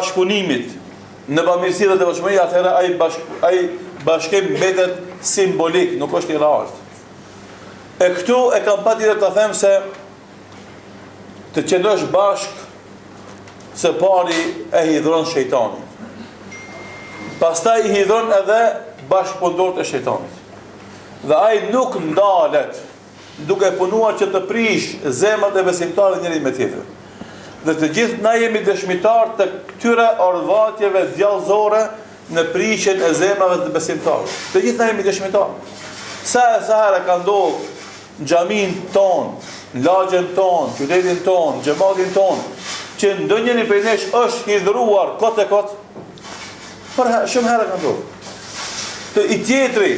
bashkëpunimit në bamirësi dhe devotshmëri, atëherë ai bashkim mbetet simbolik, nuk është i realt. E këtu e kam patjetër të them se të qëndrosh bashk së pari e hidhron shejtani. Pastaj i hidhron edhe bashkëpunëtorët e shejtanit. Dhe ai nuk ndalet duke punuar që të prish zemrat e besimtarëve njëri me tjetrin. Dhe të gjithë na jemi dëshmitar të këtyre ordvatjeve djallëzore në prishjen e zemrave të besimtarëve. Të gjithë na jemi dëshmitar. Sa herë ka ndodhur në xhamin ton, në lagjen ton, qytetin ton, xhamatin ton, që ndonjëri prej nesh është hidhruar kot e kot. Por shumë herë ka ndodhur. Të i tjetri,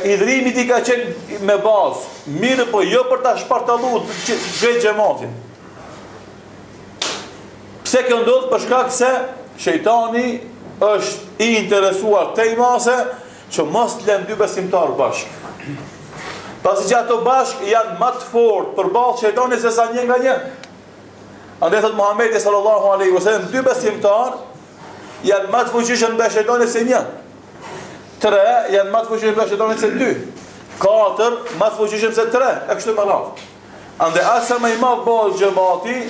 hidhrimi i ka qenë me bazë, mirë po jo për ta shpartalluar gjithë xhamatin. Pse kjo ndodh? Për shkak se shejtani është i interesuar tej mase që mos lën dy besimtar bashk. Pasi që ato bashk janë më të fortë përballë shejtanit se sa një nga një. Andaj thot Muhamedi sallallahu alaihi wasallam, dy besimtar janë më të fuqishëm mbi shejtanin se një. 3 janë më të fuqishëm mbi shejtanin se 2. 4 më të fuqishëm se 3. E kështu me radhë. Andaj asa më i madh bëhet xhamati,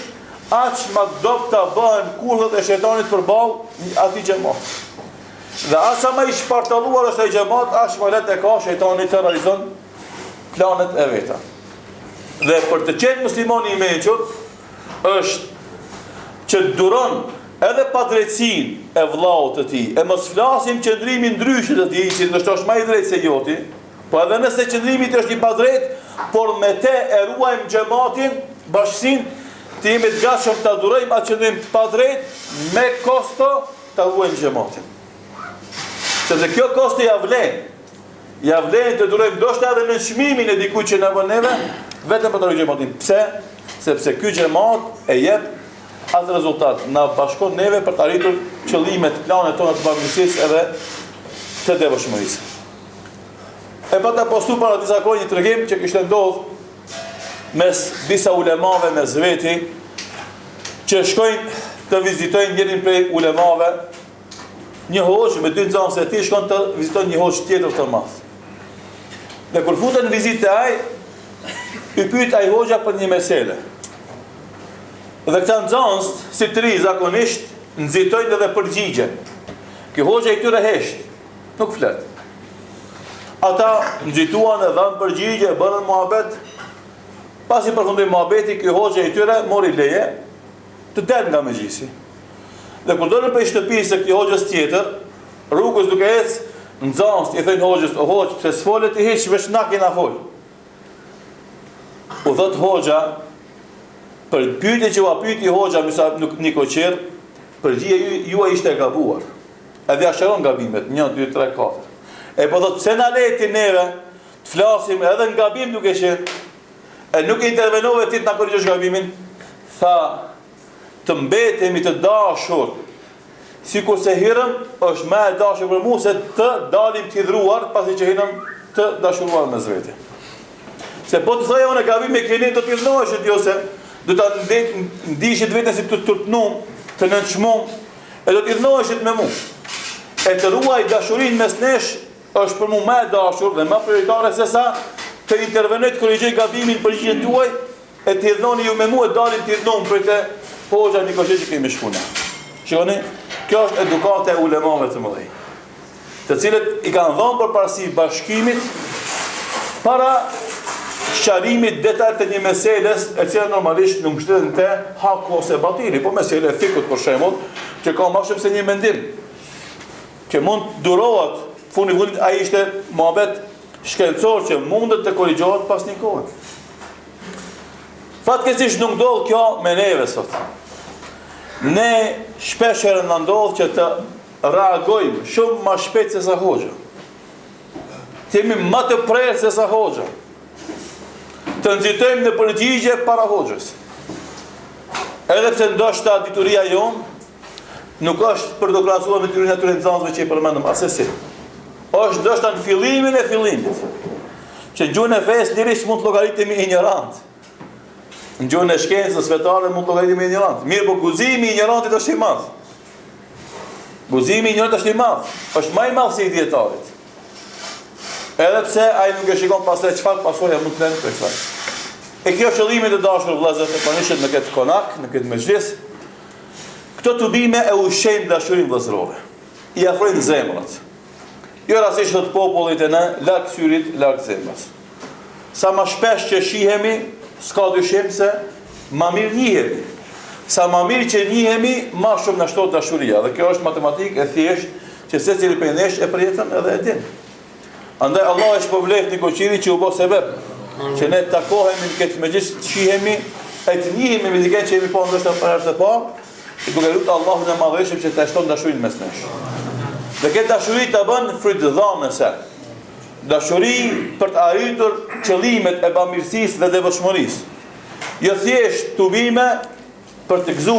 aq më dobta bëhen kurthat e shejtanit përballë atij xhamat. Dhe asa më i shpartalluar është ai xhamat, aq më lehtë e ka shejtani të realizon planet e veta. Dhe për të qenë muslimani i mençur është që duron edhe pa drejtësinë e vllaut të tij. E mos flasim qëndrimin ndryshe të tij, që ndoshta është më i drejtë se joti, po edhe nëse qëndrimi i tij është i padrejtë, por me te e ruajmë xhamatin, bashkësinë, të jemi të gatshëm ta durojmë atë qëndrim të padrejtë me kosto ta ruajmë xhamatin. Sepse kjo kosto ja vlen. Ja vlen të durojmë ndoshta edhe në çmimin e dikujt që na bën neve, vetëm për të ruajtur xhamatin. Pse? Sepse ky xhamat e jep atë rezultat, na bashkon neve për të arritur qëllimet, planet tona të bamirësisë edhe të devotshmërisë. E pa ta postu para disa kohë një tregim që kishte ndodhur mes disa ulemave mes veti, që shkojnë të vizitojnë njërin prej ulemave, një hoxh me 2 nxënës e tij shkon të vizitojnë një hoxh tjetër të madh. Dhe kur futen në vizitë ai, i pyet ai hoxha për një mesele. Dhe këta nxënës, si të ri zakonisht, nxitojnë edhe përgjigjen. Ky hoxha i tyre hesht, nuk flet. Ata nxituan e dhanë përgjigje, bënën muhabet. Pasi përfundoi muhabeti, ky hoxha i tyre mori leje të del nga mëxhisi. Dhe kur dolën prej shtëpisë së këtij hoxhës tjetër, rrugës duke ecë, nxënës i thënë hoxhës, "O hoxh, pse s'folet ti hiç, veç na kena fol." U thot hoxha, për pyetje që u pyeti hoxha, mësa nuk nikoqer, përgjigja juaj ishte e gabuar. Edhe ja shëron gabimet, 1, 2, 3, 4. E po thot, pse na leti neve të flasim edhe në gabim duke qenë, e nuk intervenove ti të na korrigjosh gabimin? Tha, të mbetemi të dashur, sikur se hirëm është më e dashur për mua se të dalim të hidhruar pasi që hinëm të dashuruar mes vete. Se po të thoja unë gabim me keni do të hidhnohesh ti ose do ta ndishit veten si të turpnum, të nënçmum, e do të hidhnohesh me mua. E të ruaj dashurinë mes nesh është për mua më e dashur dhe më prioritare se sa të intervenoj të korrigjoj gabimin përgjigjen tuaj, e të hidhnoni ju me mua e dalim të hidhnom për të hoxha një koqe që kemi shkuna. Shikoni, kjo është edukata e ulemave të mëdhej, të cilët i kanë dhënë përparësi bashkimit para sqarimit detajt të një meseles e cila normalisht nuk mbështeten te haku ose batili, po mesele e fikut për shembull, që ka më shumë se një mendim, që mund durohet, fundit ai ishte muhabet shkencor që mundet të korrigjohet pas një kohe. Fatkeqësisht nuk ndodh kjo me neve sot. Ne shpesh herë na ndodh që të reagojmë shumë më shpejt se sa hoxha. Të jemi më të prerë se sa hoxha. Të nxitojmë në përgjigje para hoxhës. Edhe pse ndoshta dituria jonë nuk është për të krahasuar me diturinë e atyre nxënësve që i përmendëm asesi. Është ndoshta në fillimin e fillimit. Që gjuhën e fesë lirisht mund të llogaritemi ignorant. Në gjuhën e shkencës vetare mund të llogaritemi ignorant. Mirë, po guzimi i ignorantit është i madh. Guzimi i njërit është i madh, është më i madh se i dietarit. Edhe pse ai nuk e shikon pastaj çfarë pasojë mund të lënë për kësaj. E kjo qëllimi të dashur vëllezër të panishet në këtë konak, në këtë mezhlis. Këto tubime e ushqejnë dashurinë vëllezërore. I afrojnë zemrat. Jo rastisht të popullit e në larg syrit, larg zemrës. Sa më shpesh që shihemi, s'ka dyshim se më mirë njihemi. Sa më mirë që njihemi, më shumë na shtohet dashuria. Dhe kjo është matematikë e thjeshtë që secili prej nesh e përjeton edhe e din. Andaj Allah është povlef një koqiri që u bo sebeb, që ne takohemi në këtë mezhlis, të shihemi, e të njihemi me dikën që jemi po ndoshta për herë të parë, e duke lutur Allahun e Madhëshëm që ta shton dashurinë mes nesh. Dhe këtë dashuri ta bën frytëdhënëse. Dashuri për të arritur qëllimet e bamirësisë dhe devotshmërisë. Jo thjesht tubime për të gëzu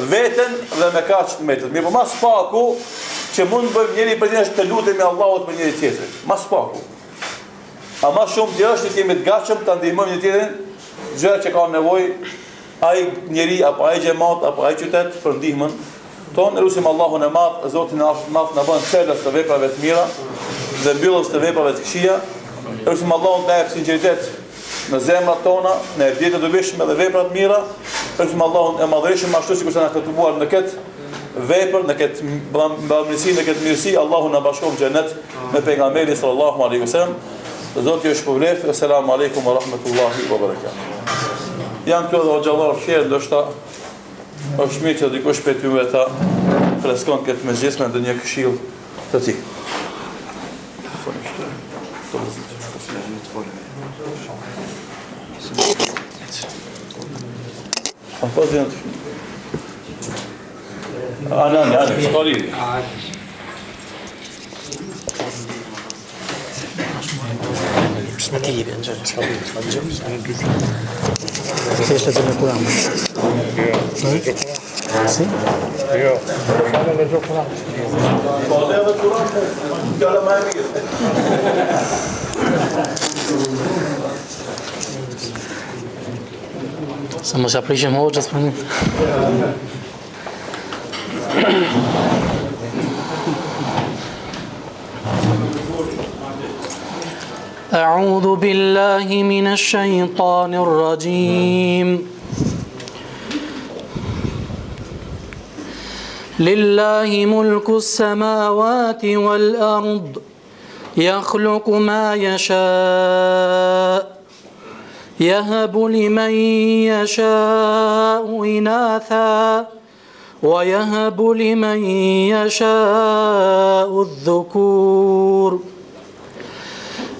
veten dhe me kaq metet. Mirë, por mas paku që mund të bëjmë njëri për të të lutemi Allahut për njëri tjetrin. Mas paku. A më shumë të është të jemi të gatshëm ta ndihmojmë një tjetrin, gjëra që ka nevojë ai njeri apo ai xhamat apo ai qytet për ndihmën tonë. Lutim Allahun e Madh, Zotin e Madh na bën çelës të veprave të mira dhe mbyllës të veprave të këqija. Lutim Allahun të jap sinqeritet në zemrat tona, në ditë të dobishme dhe vepra të mira. Lutim Allahun e Madhërisht ashtu sikur sa na ka tubuar në këtë vepër, në këtë bamirësi, në këtë mirësi, Allahu na bashkon në xhenet me pejgamberin sallallahu alaihi wasallam. Zoti ju shpëlbef. Asalamu alaykum wa rahmatullahi wa barakatuh. Janë këto dhe xhallar fjerë, ndoshta është mirë që dikush prej tyre ta freskon këtë mezhlis me ndonjë këshill të tij. أنا قليل Aqui, já Você está fazendo Corão? Sim? Eu. Fala no Corão. Pode ela Corão, que ela mais Samo se apričamo ovo, čas pranim. أعوذ بالله من الشيطان الرجيم لله ملك السماوات والأرض يخلق ما يشاء يهب لمن يشاء إناثا ويهب لمن يشاء الذكور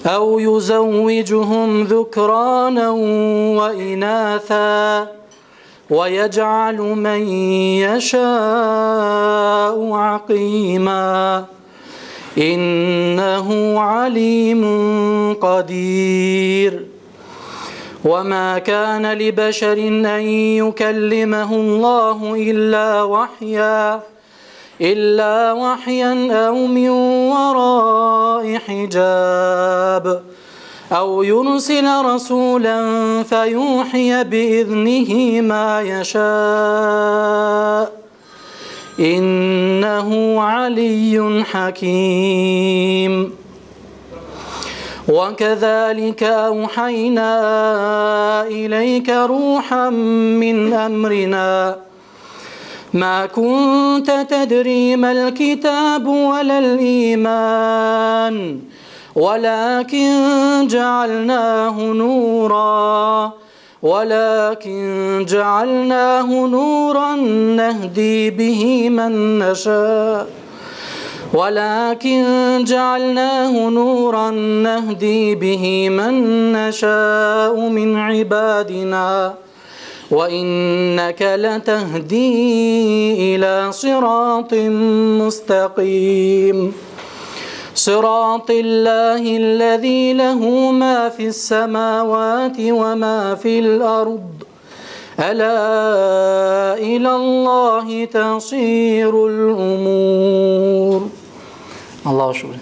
أو يزوجهم ذكرانا وإناثا ويجعل من يشاء عقيما إنه عليم قدير وما كان لبشر أن يكلمه الله إلا وحيا أو من وراء حجاب أو يرسل رسولا فيوحي بإذنه ما يشاء إنه علي حكيم وكذلك أوحينا إليك روحا من أمرنا ما كنت تدري ما الكتاب ولا الإيمان ولكن جعلناه نورا نهدي به من نشاء من عبادنا وإنك لتهدي إلى صراط مستقيم صراط الله الذي له ما في السماوات وما في الأرض ألا إلى الله تصير الأمور الله شكرا